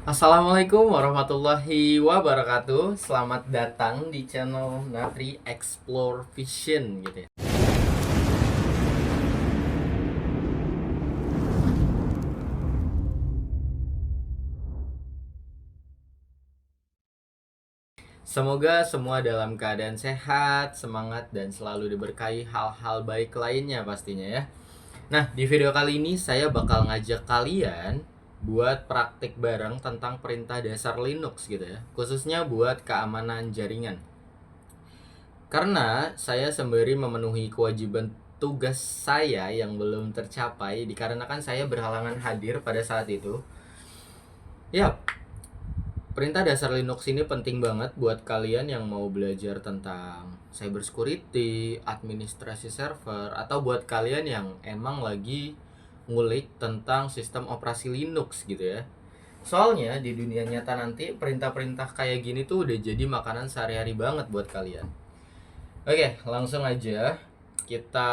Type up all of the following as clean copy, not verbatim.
Assalamualaikum warahmatullahi wabarakatuh. Selamat datang di channel Natri Explore Vision gitu ya. Semoga semua dalam keadaan sehat, semangat dan selalu diberkahi hal-hal baik lainnya pastinya ya. Nah, di video kali ini saya bakal ngajak kalian buat praktik bareng tentang perintah dasar Linux gitu ya. Khususnya buat keamanan jaringan. Karena saya sembari memenuhi kewajiban tugas saya yang belum tercapai dikarenakan saya berhalangan hadir pada saat itu. Ya, perintah dasar Linux ini penting banget buat kalian yang mau belajar tentang cyber security, administrasi server, atau buat kalian yang emang lagi ngulik tentang sistem operasi Linux gitu ya. Soalnya di dunia nyata nanti perintah-perintah kayak gini tuh udah jadi makanan sehari-hari banget buat kalian. Oke, langsung aja kita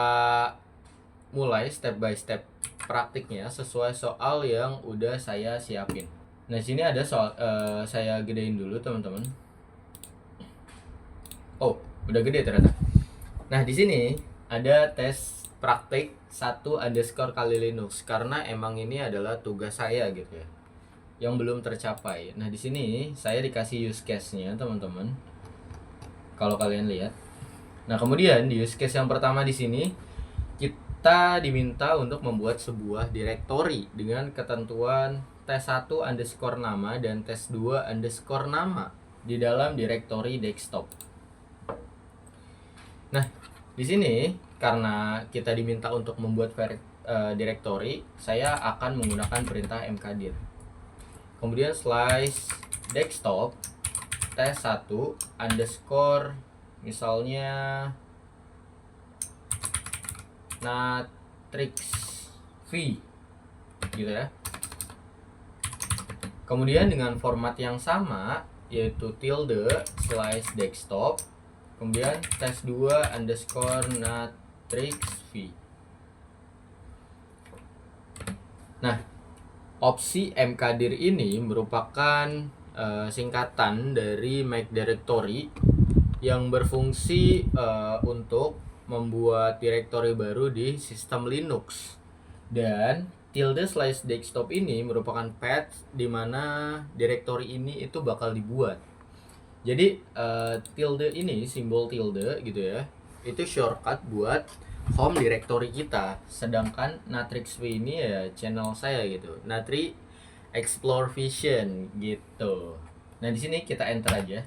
mulai step by step praktiknya sesuai soal yang udah saya siapin. Nah, sini ada soal, saya gedein dulu teman-teman. Oh, udah gede ternyata. Nah, di sini ada tes praktik 1 kali Linux karena emang ini adalah tugas saya gitu ya, yang belum tercapai. Nah, di sini saya dikasih use case-nya teman-teman. Kalau kalian lihat. Nah, kemudian di use case yang pertama di sini kita diminta untuk membuat sebuah directory dengan ketentuan tes1_nama dan tes2_nama di dalam directory desktop. Nah, di sini karena kita diminta untuk membuat directory, saya akan menggunakan perintah mkdir. Kemudian slice desktop tes1_ misalnya Natrix V gitu ya. Kemudian dengan format yang sama yaitu tilde slice desktop kemudian tes2_Natrix V. Nah, opsi mkdir ini merupakan singkatan dari make directory yang berfungsi untuk membuat directory baru di sistem Linux. Dan tilde slice desktop ini merupakan path di mana directory ini itu bakal dibuat. Jadi tilde ini, simbol tilde gitu ya, itu shortcut buat home directory kita. Sedangkan Natrix V ini ya channel saya gitu, Natri Explore Vision gitu. Nah, di sini kita enter aja.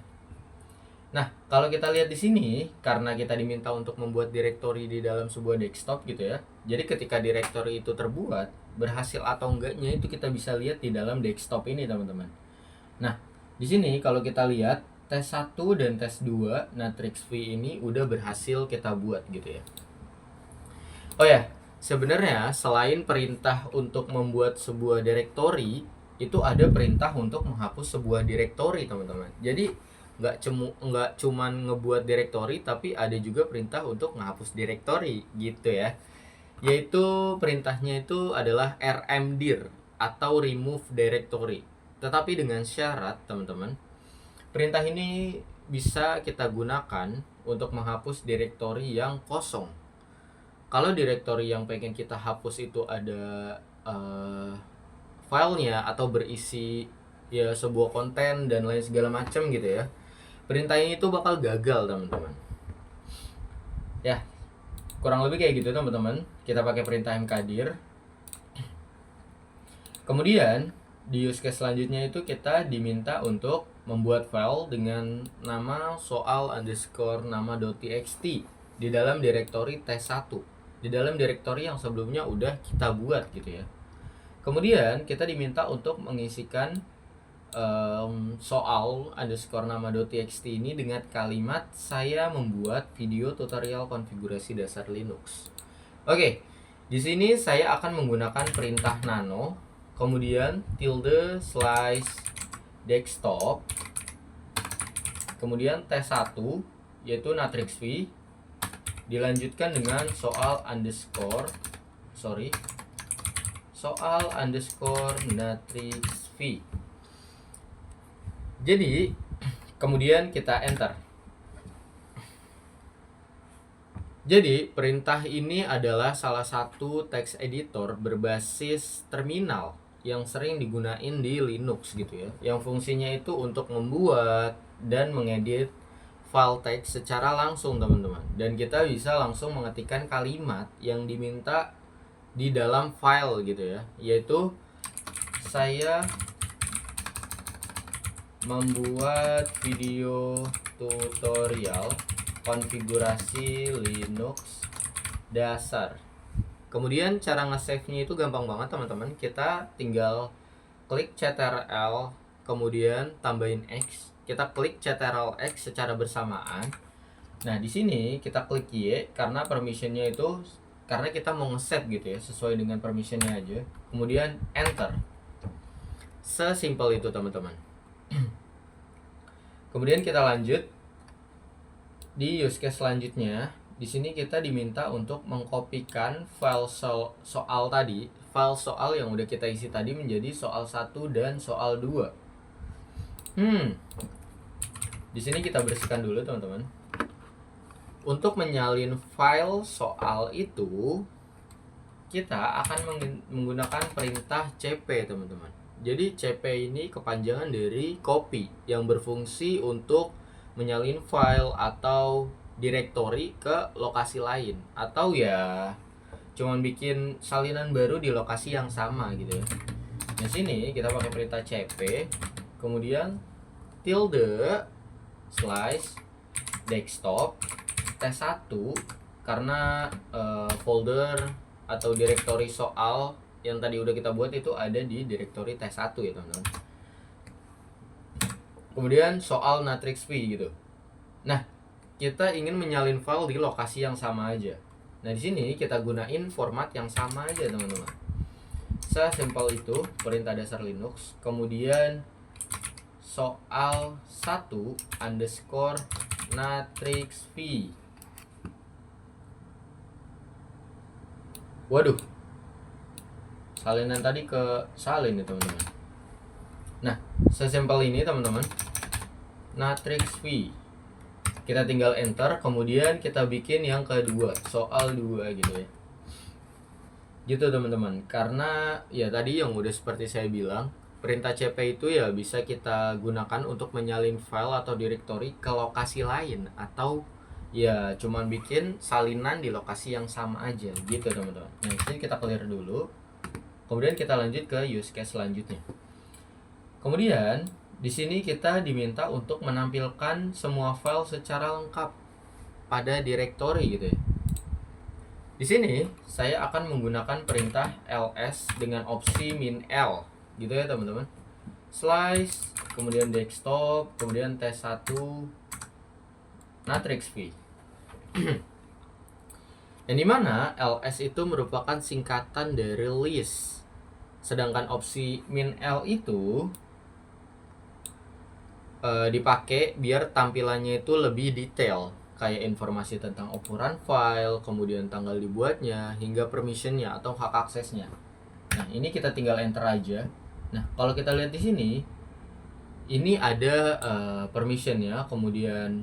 Nah, kalau kita lihat di sini, karena kita diminta untuk membuat directory di dalam sebuah desktop gitu ya. Jadi ketika directory itu terbuat, berhasil atau enggaknya itu kita bisa lihat di dalam desktop ini, teman-teman. Nah, di sini kalau kita lihat tes1 dan tes2 Natrix V ini udah berhasil kita buat gitu ya. Oh ya, sebenarnya selain perintah untuk membuat sebuah directory, itu ada perintah untuk menghapus sebuah directory, teman-teman. Jadi nggak cuman ngebuat directory, tapi ada juga perintah untuk menghapus directory gitu ya. Yaitu perintahnya itu adalah rmdir atau remove directory. Tetapi dengan syarat, teman-teman, perintah ini bisa kita gunakan untuk menghapus directory yang kosong. Kalau directory yang pengen kita hapus itu ada filenya atau berisi ya sebuah konten dan lain segala macam gitu ya, perintah ini tuh bakal gagal, teman-teman. Ya, kurang lebih kayak gitu, teman-teman. Kita pakai perintah mkdir. Kemudian di use case selanjutnya itu kita diminta untuk membuat file dengan nama soal_nama.txt di dalam directory tes1, di dalam directory yang sebelumnya udah kita buat gitu ya. Kemudian kita diminta untuk mengisikan soal_nama.txt ini dengan kalimat saya membuat video tutorial konfigurasi dasar Linux. Oke, di sini saya akan menggunakan perintah nano, kemudian tilde slice desktop, kemudian tes1 yaitu Natrix V, dilanjutkan dengan soal_Natrix V. Jadi kemudian kita enter. Jadi perintah ini adalah salah satu text editor berbasis terminal yang sering digunain di Linux gitu ya, yang fungsinya itu untuk membuat dan mengedit file teks secara langsung teman-teman, dan kita bisa langsung mengetikkan kalimat yang diminta di dalam file gitu ya, yaitu saya membuat video tutorial konfigurasi Linux dasar. Kemudian cara nge-save-nya itu gampang banget teman-teman. Kita tinggal klik Ctrl kemudian tambahin X. Kita klik Ctrl X secara bersamaan. Nah, di sini kita klik Y karena permissionnya itu karena kita mau nge-save gitu ya, sesuai dengan permissionnya aja. Kemudian enter. Sesimpel itu teman-teman. Kemudian kita lanjut di use case selanjutnya. Di sini kita diminta untuk mengkopikan file soal tadi, file soal yang udah kita isi tadi menjadi soal 1 dan soal 2. Di sini kita bersihkan dulu teman-teman. Untuk menyalin file soal itu, kita akan menggunakan perintah cp teman-teman. Jadi cp ini kepanjangan dari copy yang berfungsi untuk menyalin file atau directory ke lokasi lain, atau ya cuman bikin salinan baru di lokasi yang sama gitu ya. Di sini kita pakai perintah cp kemudian tilde slash desktop test1 karena folder atau directory soal yang tadi udah kita buat itu ada di directory test1 ya teman-teman. Kemudian soal matrix v gitu. Nah, kita ingin menyalin file di lokasi yang sama aja. Nah, di sini kita gunain format yang sama aja, teman-teman. Sesimpel itu perintah dasar Linux. Kemudian soal 1 underscore matrix v. Waduh. Salinan tadi ke salin ya, teman-teman. Nah, sesimpel ini, teman-teman. Matrix v. Kita tinggal enter, kemudian kita bikin yang kedua, soal 2 gitu ya. Gitu teman-teman. Karena ya tadi yang udah seperti saya bilang, perintah cp itu ya bisa kita gunakan untuk menyalin file atau directory ke lokasi lain, atau ya cuman bikin salinan di lokasi yang sama aja gitu teman-teman. Nah, ini kita clear dulu. Kemudian kita lanjut ke use case selanjutnya. Kemudian di sini kita diminta untuk menampilkan semua file secara lengkap pada directory gitu ya. Di sini saya akan menggunakan perintah ls dengan opsi min l gitu ya teman-teman. Slice, kemudian desktop, kemudian test1 matrix v. Yang dimana ls itu merupakan singkatan dari list, sedangkan opsi min l itu dipakai biar tampilannya itu lebih detail, kayak informasi tentang ukuran file, kemudian tanggal dibuatnya, hingga permissionnya atau hak aksesnya. Nah, ini kita tinggal enter aja. Nah, kalau kita lihat di sini, ini ada permissionnya, kemudian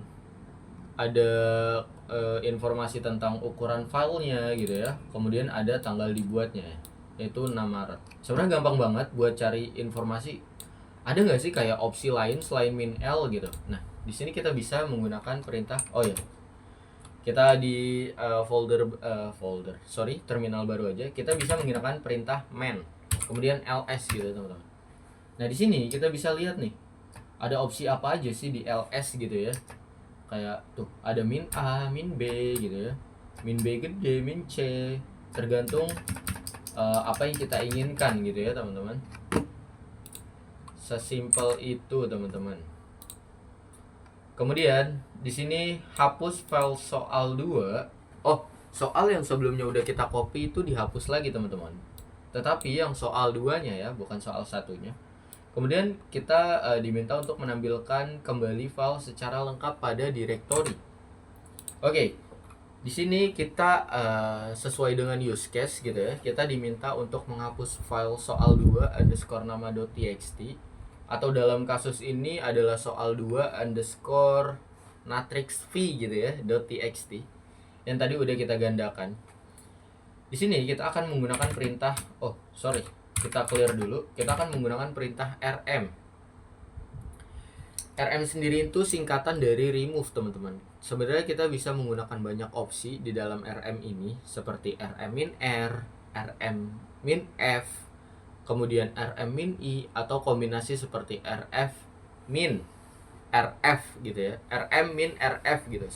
ada informasi tentang ukuran filenya gitu ya, kemudian ada tanggal dibuatnya, yaitu 6 Maret. Sebenarnya gampang banget buat cari informasi. Ada nggak sih kayak opsi lain selain min l gitu? Nah, di sini kita bisa menggunakan perintah. Oh ya, kita di terminal baru aja. Kita bisa menggunakan perintah man, kemudian ls gitu teman-teman. Nah, di sini kita bisa lihat nih, ada opsi apa aja sih di ls gitu ya? Kayak tuh ada min a, min b gitu ya, min b gede, min c, tergantung apa yang kita inginkan gitu ya teman-teman. Sesimpel itu teman-teman. Kemudian di sini hapus file soal 2. Oh, soal yang sebelumnya udah kita copy itu dihapus lagi teman-teman. Tetapi yang soal 2-nya ya, bukan soal 1-nya. Kemudian kita diminta untuk menampilkan kembali file secara lengkap pada directory. Oke. Di sini kita sesuai dengan use case gitu ya. Kita diminta untuk menghapus file soal 2 underscore nama.txt atau dalam kasus ini adalah soal 2 underscore matrix v gitu ya, .txt yang tadi udah kita gandakan. Di sini kita akan menggunakan perintah, kita clear dulu. Kita akan menggunakan perintah rm. RM sendiri itu singkatan dari remove, teman-teman. Sebenarnya kita bisa menggunakan banyak opsi di dalam RM ini, seperti rm-r, rm-f, kemudian rm-i, atau kombinasi seperti rf-min, rf gitu ya, rm-rf gitu,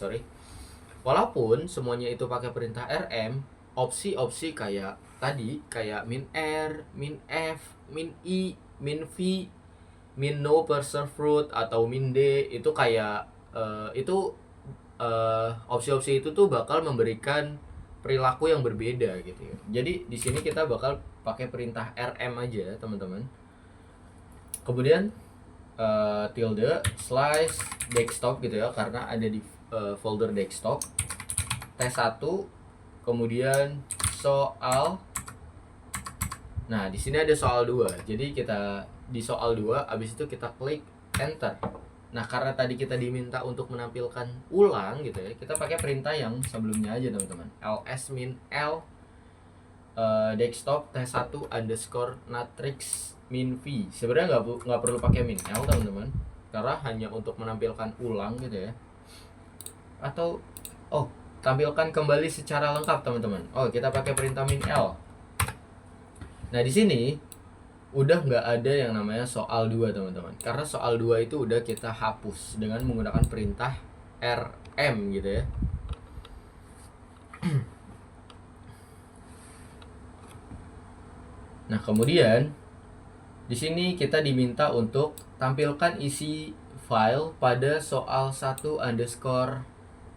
Walaupun semuanya itu pakai perintah rm, opsi-opsi kayak tadi, kayak min-r, min-f, min-i, min-v, min no preserved fruit atau min d, itu kayak opsi-opsi itu tuh bakal memberikan perilaku yang berbeda gitu ya. Jadi di sini kita bakal pakai perintah rm aja, teman-teman. Kemudian tilde slice desktop gitu ya, karena ada di folder desktop. T1, kemudian soal. Nah, di sini ada soal 2. Jadi kita di soal 2, abis itu kita klik enter. Nah, karena tadi kita diminta untuk menampilkan ulang gitu ya, kita pakai perintah yang sebelumnya aja, teman-teman. ls-l desktop t1 underscore matrix min v. Sebenarnya nggak perlu pakai min l, teman-teman, karena hanya untuk menampilkan ulang gitu ya. Atau tampilkan kembali secara lengkap, teman-teman. Kita pakai perintah min l. Nah, di sini udah nggak ada yang namanya soal 2, teman-teman, karena soal 2 itu udah kita hapus dengan menggunakan perintah rm gitu ya. Nah, kemudian di sini kita diminta untuk tampilkan isi file pada soal 1 underscore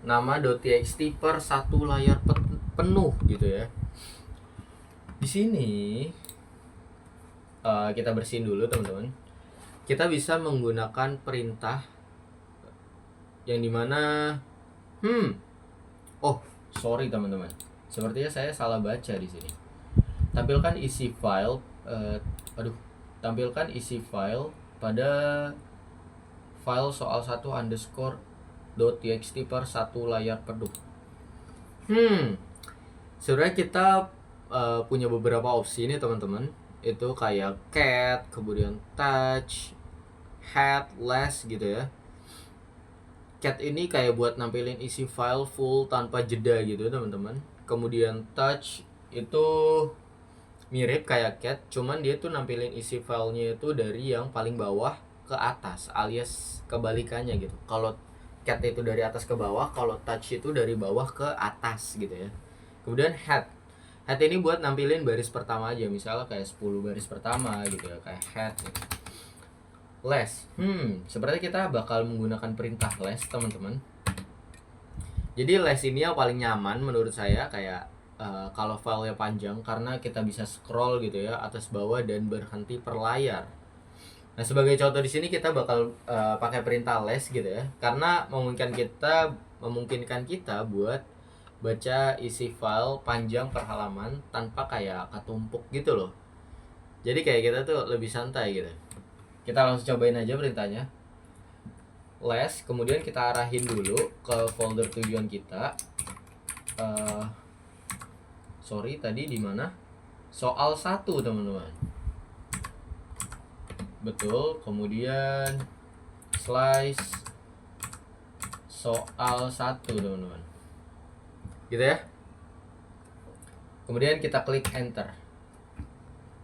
nama.txt per 1 layar penuh gitu ya. Di sini kita bersihin dulu, teman-teman. Kita bisa menggunakan perintah yang dimana teman-teman, sepertinya saya salah baca di sini. Tampilkan isi file tampilkan isi file pada file soal 1 underscore .txt per 1 layar penuh. Sebenarnya kita punya beberapa opsi nih, teman-teman. Itu kayak cat, kemudian touch, head, less gitu ya. Cat ini kayak buat nampilin isi file full tanpa jeda gitu, teman-teman. Kemudian touch itu mirip kayak cat, cuman dia tuh nampilin isi filenya itu dari yang paling bawah ke atas, alias kebalikannya gitu. Kalau cat itu dari atas ke bawah, kalau touch itu dari bawah ke atas gitu ya. Kemudian head ini buat nampilin baris pertama aja, misalnya kayak 10 baris pertama gitu ya, kayak head gitu. Less, seperti kita bakal menggunakan perintah less, teman-teman. Jadi less ini yang paling nyaman menurut saya, kayak kalau filenya panjang, karena kita bisa scroll gitu ya, atas bawah dan berhenti per layar. Nah, sebagai contoh di sini kita bakal pakai perintah less gitu ya, karena memungkinkan kita buat baca isi file panjang per halaman tanpa kayak ketumpuk gitu loh. Jadi kayak kita tuh lebih santai gitu. Kita langsung cobain aja perintahnya. Less, kemudian kita arahin dulu ke folder tujuan kita. Tadi di mana? Soal 1, teman-teman. Betul, kemudian slice soal 1, teman-teman. Gitu ya. Kemudian kita klik enter.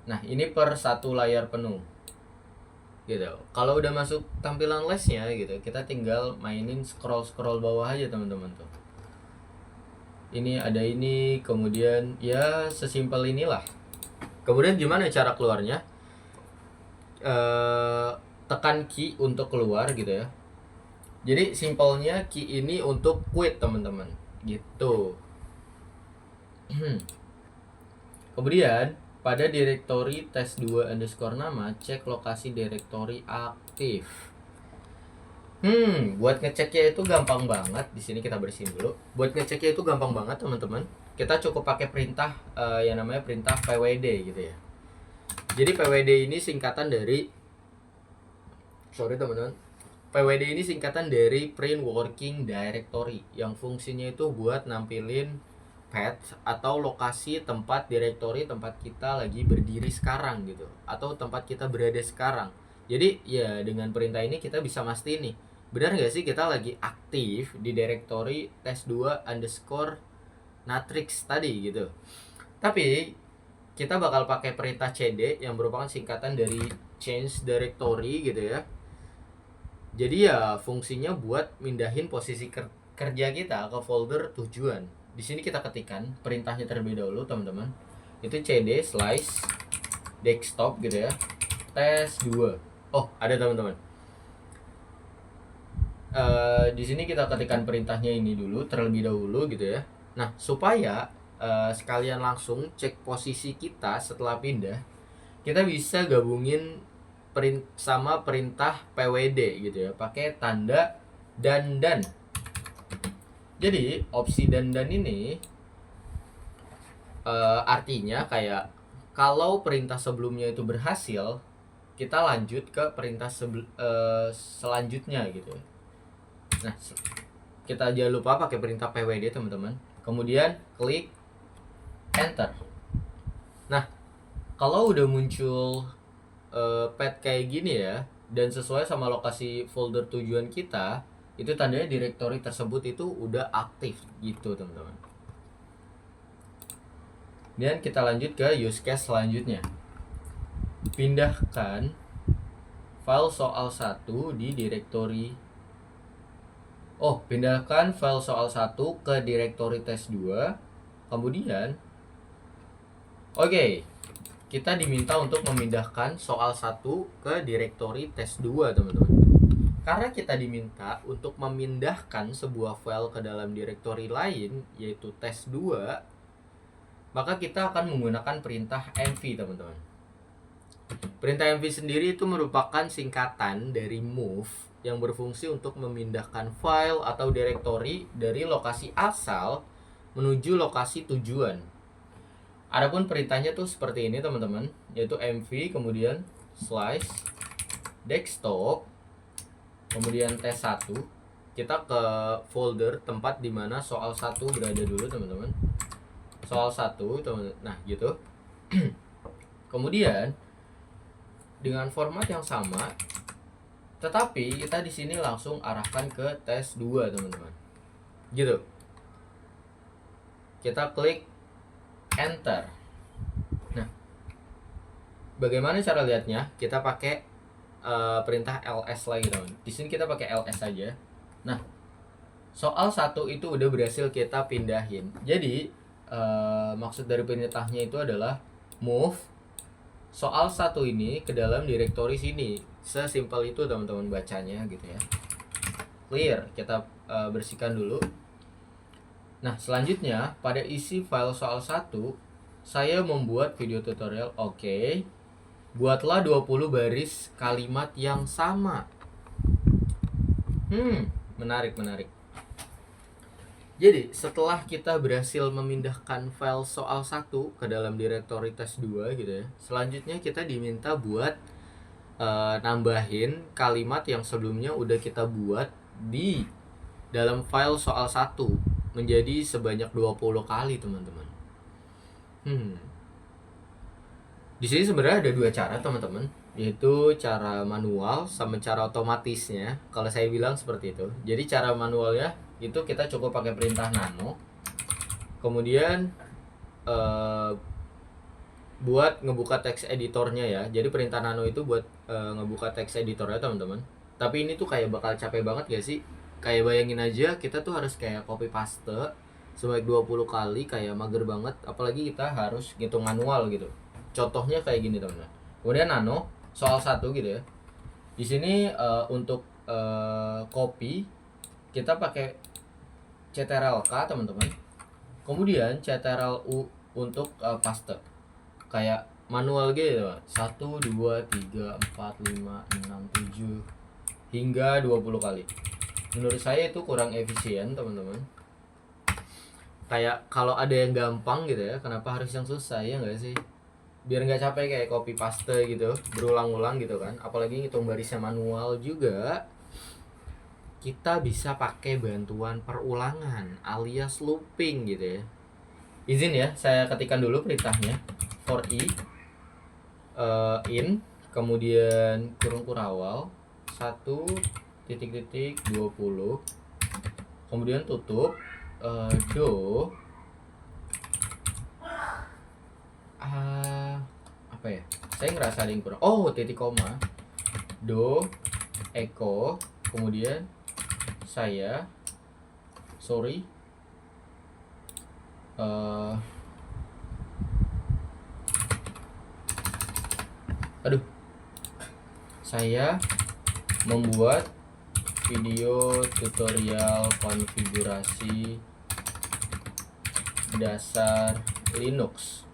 Nah, ini per 1 layar penuh gitu. Kalau udah masuk tampilan lessnya gitu, kita tinggal mainin scroll bawah aja, teman-teman tuh. Ini ada ini, kemudian ya sesimpel inilah. Kemudian gimana cara keluarnya? Tekan key untuk keluar gitu ya. Jadi simpelnya key ini untuk quit, teman-teman, gitu. Kemudian pada direktori tes2 underscore nama, cek lokasi direktori aktif. Buat ngeceknya itu gampang banget. Di sini kita bersihin dulu. Buat ngeceknya itu gampang banget, teman-teman. Kita cukup pakai perintah yang namanya perintah pwd gitu ya. Jadi pwd ini singkatan dari sorry teman-teman, PWD ini singkatan dari Print Working Directory, yang fungsinya itu buat nampilin path atau lokasi tempat directory tempat kita lagi berdiri sekarang gitu, atau tempat kita berada sekarang. Jadi ya dengan perintah ini kita bisa mastiin nih, benar nggak sih kita lagi aktif di directory test2 underscore natrix tadi gitu. Tapi kita bakal pakai perintah cd yang merupakan singkatan dari change directory gitu ya. Jadi ya fungsinya buat mindahin posisi kerja kita ke folder tujuan. Di sini kita ketikkan perintahnya terlebih dahulu teman-teman. Itu cd slice desktop gitu ya, test2. Oh ada teman-teman. Di sini kita ketikkan perintahnya ini dulu terlebih dahulu gitu ya. Nah supaya sekalian langsung cek posisi kita setelah pindah, kita bisa gabungin sama perintah pwd gitu ya, pakai tanda dan. Jadi opsi dan ini artinya kayak kalau perintah sebelumnya itu berhasil, kita lanjut ke perintah selanjutnya gitu. Nah, kita jangan lupa pakai perintah pwd teman-teman. Kemudian klik enter. Nah, kalau udah muncul path kayak gini ya, dan sesuai sama lokasi folder tujuan kita, itu tandanya directory tersebut itu udah aktif gitu teman-teman. Dan kita lanjut ke use case selanjutnya. Pindahkan file soal 1 di directory. Pindahkan file soal 1 ke directory test2. Kemudian kita diminta untuk memindahkan soal 1 ke directory test2 teman-teman. Karena kita diminta untuk memindahkan sebuah file ke dalam directory lain, yaitu test2, maka kita akan menggunakan perintah mv teman-teman. Perintah mv sendiri itu merupakan singkatan dari move yang berfungsi untuk memindahkan file atau directory dari lokasi asal menuju lokasi tujuan. Adapun perintahnya tuh seperti ini teman-teman, yaitu mv kemudian slice desktop kemudian test1. Kita ke folder tempat dimana soal 1 berada dulu teman-teman. Soal 1 teman-teman. Nah gitu. Kemudian dengan format yang sama, tetapi kita di sini langsung arahkan ke test2 teman-teman. Gitu. Kita klik enter. Nah, bagaimana cara lihatnya? Kita pakai perintah ls lagi teman. Di sini kita pakai ls aja. Nah, soal 1 itu udah berhasil kita pindahin. Jadi maksud dari perintahnya itu adalah move soal 1 ini ke dalam directory sini. Sesimpel itu teman-teman bacanya gitu ya. Clear, kita bersihkan dulu. Nah, selanjutnya pada isi file soal 1, saya membuat video tutorial. Buatlah 20 baris kalimat yang sama. Menarik. Jadi, setelah kita berhasil memindahkan file soal 1 ke dalam directory test2 gitu ya, selanjutnya kita diminta buat nambahin kalimat yang sebelumnya udah kita buat di dalam file soal 1 menjadi sebanyak 20 kali teman-teman. Di sini sebenarnya ada 2 cara teman-teman, yaitu cara manual sama cara otomatisnya. Kalau saya bilang seperti itu. Jadi cara manualnya itu kita cukup pakai perintah nano. Kemudian buat ngebuka teks editornya ya. Jadi perintah nano itu buat ngebuka teks editornya teman-teman. Tapi ini tuh kayak bakal capek banget gak sih? Kayak bayangin aja kita tuh harus kayak copy paste sebanyak 20 kali, kayak mager banget. Apalagi kita harus ngitung manual gitu. Contohnya kayak gini teman-teman. Kemudian nano soal 1 gitu ya. Di sini untuk copy kita pakai ctrl-k teman-teman. Kemudian ctrl-u untuk paste. Kayak manual gitu. 1 2 3 4 5 6 7 hingga 20 kali. Menurut saya itu kurang efisien teman-teman. Kayak kalau ada yang gampang gitu ya, kenapa harus yang susah ya nggak sih? biar nggak capek kayak copy paste gitu berulang-ulang gitu kan, apalagi ngitung barisnya manual juga, kita bisa pakai bantuan perulangan alias looping gitu ya. Izin ya, saya ketikkan dulu perintahnya. For i in, kemudian kurung kurawal 1 titik 20, kemudian tutup do apa ya, saya ngerasa ada yang kurang, titik koma, do echo, kemudian saya saya membuat video tutorial konfigurasi dasar Linux.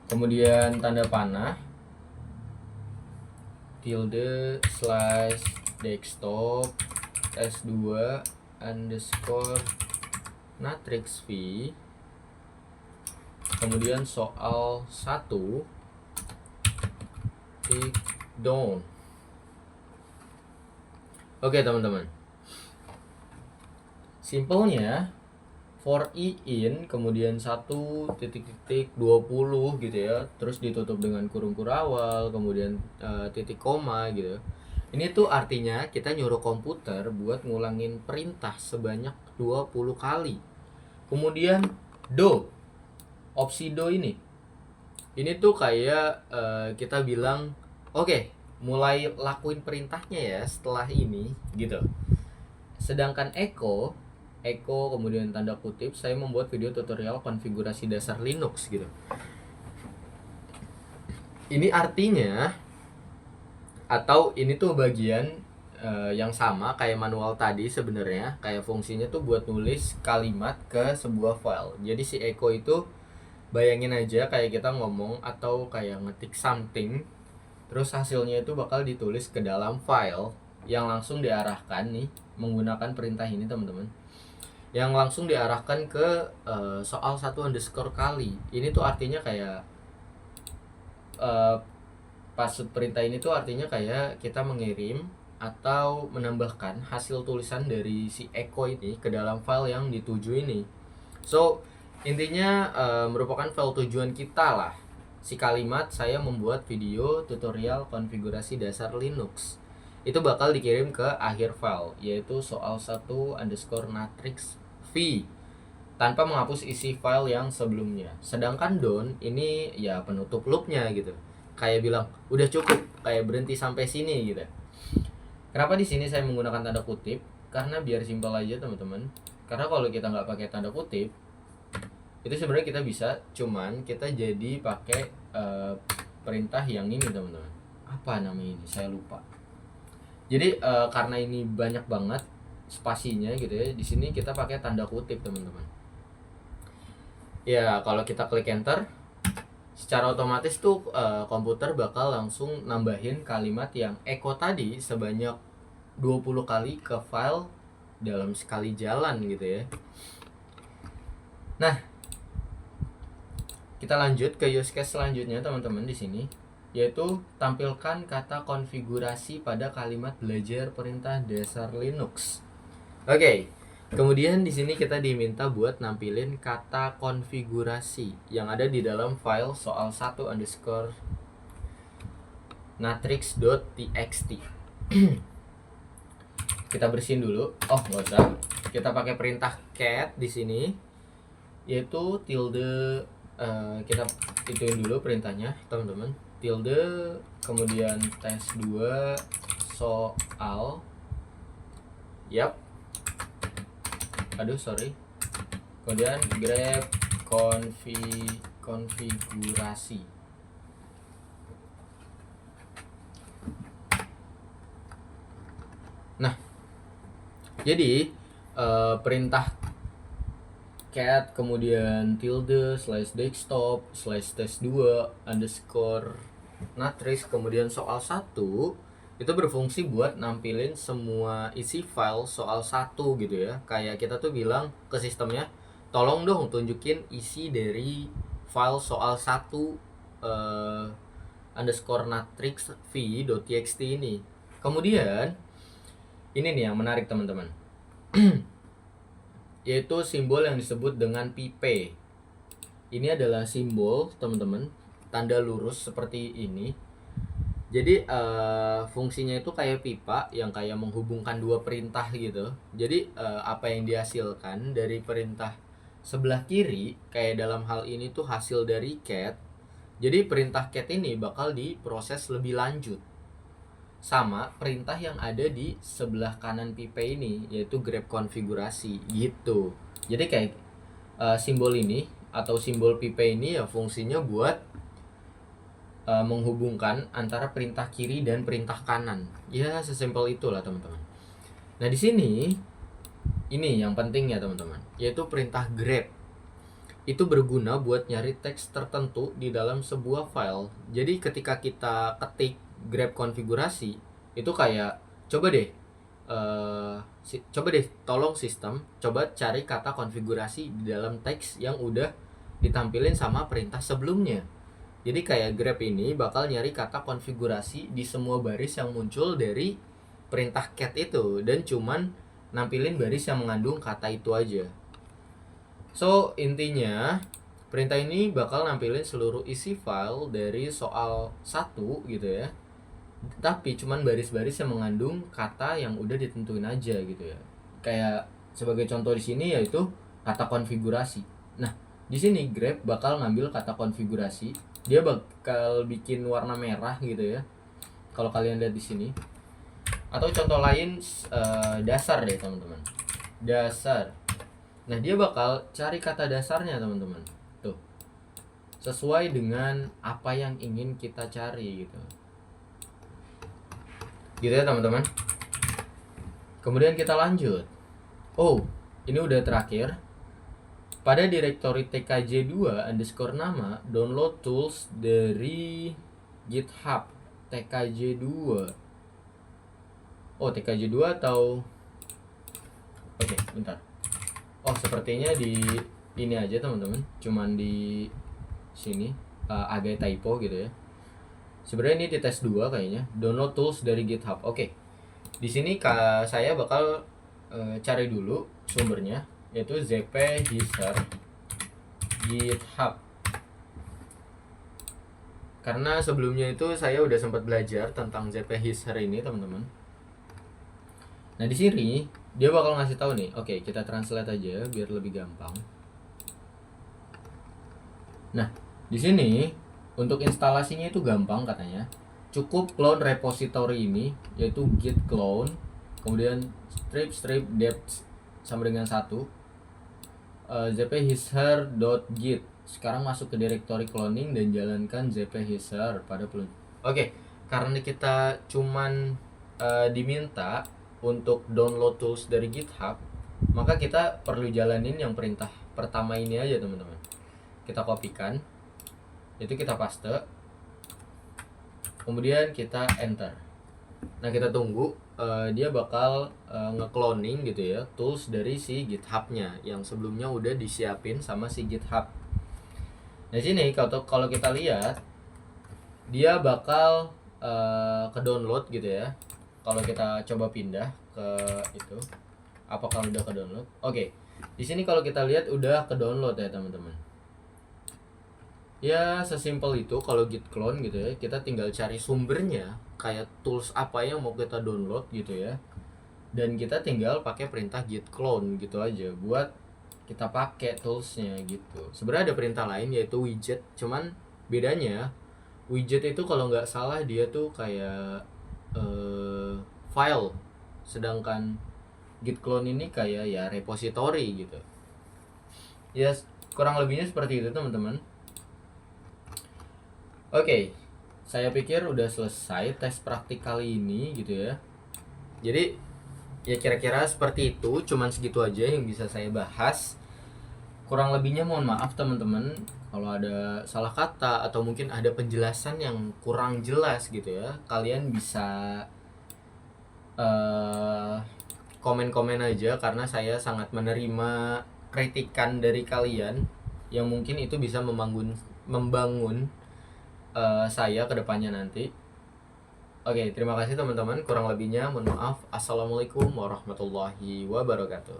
Kemudian tanda panah tilde slash desktop s2 underscore matrix v, kemudian soal 1 tick down. Oke teman-teman, simpelnya for i in kemudian 1 titik 20 gitu ya, terus ditutup dengan kurung kurawal, kemudian titik koma gitu. Ini tuh artinya kita nyuruh komputer buat ngulangin perintah sebanyak 20 kali. Kemudian do, opsi do ini tuh kayak kita bilang oke, mulai lakuin perintahnya ya setelah ini gitu. Sedangkan echo kemudian tanda kutip, saya membuat video tutorial konfigurasi dasar Linux gitu. Ini artinya, atau ini tuh bagian yang sama kayak manual tadi sebenarnya, kayak fungsinya tuh buat nulis kalimat ke sebuah file. Jadi si echo itu bayangin aja kayak kita ngomong atau kayak ngetik something, terus hasilnya itu bakal ditulis ke dalam file yang langsung diarahkan nih menggunakan perintah ini teman-teman, yang langsung diarahkan ke soal 1 underscore kali. Ini tuh artinya kayak pas perintah ini tuh artinya kayak kita mengirim atau menambahkan hasil tulisan dari si echo ini ke dalam file yang dituju ini. So intinya merupakan file tujuan kita lah. Si kalimat saya membuat video tutorial konfigurasi dasar Linux itu bakal dikirim ke akhir file, yaitu soal 1 underscore matrix v, tanpa menghapus isi file yang sebelumnya. Sedangkan down ini ya penutup loopnya gitu, kayak bilang udah cukup, kayak berhenti sampai sini gitu. Kenapa di sini saya menggunakan tanda kutip? Karena biar simpel aja teman-teman. Karena kalau kita nggak pakai tanda kutip, itu sebenarnya kita bisa, cuman kita jadi pakai perintah yang ini teman-teman. Apa namanya ini? Saya lupa. Jadi karena ini banyak banget spasinya gitu ya, di sini kita pakai tanda kutip teman-teman. Ya kalau kita klik enter, secara otomatis tuh komputer bakal langsung nambahin kalimat yang echo tadi sebanyak 20 kali ke file dalam sekali jalan gitu ya. Nah, kita lanjut ke use case selanjutnya teman-teman di sini, yaitu tampilkan kata konfigurasi pada kalimat belajar perintah dasar Linux. Oke. Kemudian di sini kita diminta buat nampilin kata konfigurasi yang ada di dalam file soal 1 underscore matrix.txt. Kita bersihin dulu. Nggak usah. Kita pakai perintah cat di sini, yaitu tilde. Kita ituin dulu perintahnya teman-teman. Tilde, kemudian tes2 soal. Kemudian grep konfigurasi. Nah, jadi perintah cat kemudian tilde slash desktop slash tes2 underscore matrix kemudian soal 1 itu berfungsi buat nampilin semua isi file soal satu gitu ya. Kayak kita tuh bilang ke sistemnya, tolong dong tunjukin isi dari file soal satu underscore matrix v.txt ini. Kemudian ini nih yang menarik teman-teman. Yaitu simbol yang disebut dengan pipe. Ini adalah simbol teman-teman, tanda lurus seperti ini. Jadi fungsinya itu kayak pipa yang kayak menghubungkan dua perintah gitu. Jadi apa yang dihasilkan dari perintah sebelah kiri, kayak dalam hal ini tuh hasil dari cat. Jadi perintah cat ini bakal diproses lebih lanjut sama perintah yang ada di sebelah kanan pipe ini, yaitu grep konfigurasi gitu. Jadi kayak simbol ini atau simbol pipe ini ya fungsinya buat menghubungkan antara perintah kiri dan perintah kanan. Ya sesimpel itulah teman-teman. Nah di sini ini yang penting ya teman-teman, yaitu perintah grep. Itu berguna buat nyari teks tertentu di dalam sebuah file. Jadi ketika kita ketik grep konfigurasi, itu kayak coba deh tolong sistem coba cari kata konfigurasi di dalam teks yang udah ditampilin sama perintah sebelumnya. Jadi kayak grep ini bakal nyari kata konfigurasi di semua baris yang muncul dari perintah cat itu, dan cuman nampilin baris yang mengandung kata itu aja. So intinya perintah ini bakal nampilin seluruh isi file dari soal 1 gitu ya, tapi cuman baris-baris yang mengandung kata yang udah ditentuin aja gitu ya. Kayak sebagai contoh di sini yaitu kata konfigurasi. Nah di sini grep bakal ngambil kata konfigurasi, dia bakal bikin warna merah gitu ya kalau kalian lihat di sini. Atau contoh lain dasar deh teman-teman, dasar. Nah dia bakal cari kata dasarnya teman-teman, tuh sesuai dengan apa yang ingin kita cari gitu ya teman-teman. Kemudian kita lanjut. Oh ini udah terakhir. Pada direktori tkj2 underscore nama, download tools dari GitHub tkj2. Oh tkj2 atau oke bentar. Oh sepertinya di ini aja teman-teman, cuman di sini agak typo gitu ya. Sebenarnya ini di tes 2 kayaknya, download tools dari GitHub. Oke. Di sini saya bakal cari dulu sumbernya, yaitu zp-hisar GitHub. Karena sebelumnya itu saya udah sempat belajar tentang zp-hisar ini teman-teman. Nah di sini dia bakal ngasih tahu nih. Oke, kita translate aja biar lebih gampang. Nah di sini untuk instalasinya itu gampang katanya. Cukup clone repository ini, yaitu git clone, kemudian strip dept sama dengan 1 zp-hisar.git. Sekarang masuk ke direktori cloning dan jalankan zp-hisar pada Oke, karena kita cuman diminta untuk download tools dari GitHub, maka kita perlu jalanin yang perintah pertama ini aja teman-teman. Kita kopikan, itu kita paste, kemudian kita enter. Nah kita tunggu dia bakal nge-cloning gitu ya tools dari si GitHub-nya yang sebelumnya udah disiapin sama si GitHub. Nah sini kalau kita lihat dia bakal ke download gitu ya. Kalau kita coba pindah ke itu, apakah udah ke download? Oke, di sini kalau kita lihat udah ke download ya teman-teman. Ya sesimpel itu kalau git clone gitu ya. Kita tinggal cari sumbernya, kayak tools apa yang mau kita download gitu ya, dan kita tinggal pakai perintah git clone gitu aja buat kita pakai toolsnya gitu. Sebenarnya ada perintah lain yaitu widget, cuman bedanya widget itu kalau nggak salah dia tuh kayak file, sedangkan git clone ini kayak ya repository gitu. Ya kurang lebihnya seperti itu teman-teman. Oke, saya pikir udah selesai tes praktik kali ini gitu ya. Jadi ya kira-kira seperti itu, cuman segitu aja yang bisa saya bahas. Kurang lebihnya mohon maaf teman-teman kalau ada salah kata atau mungkin ada penjelasan yang kurang jelas gitu ya. Kalian bisa komen-komen aja, karena saya sangat menerima kritikan dari kalian yang mungkin itu bisa membangun saya ke depannya nanti. Oke, terima kasih teman-teman. Kurang lebihnya mohon maaf. Assalamualaikum warahmatullahi wabarakatuh.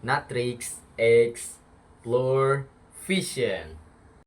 Natrix Explore Vision.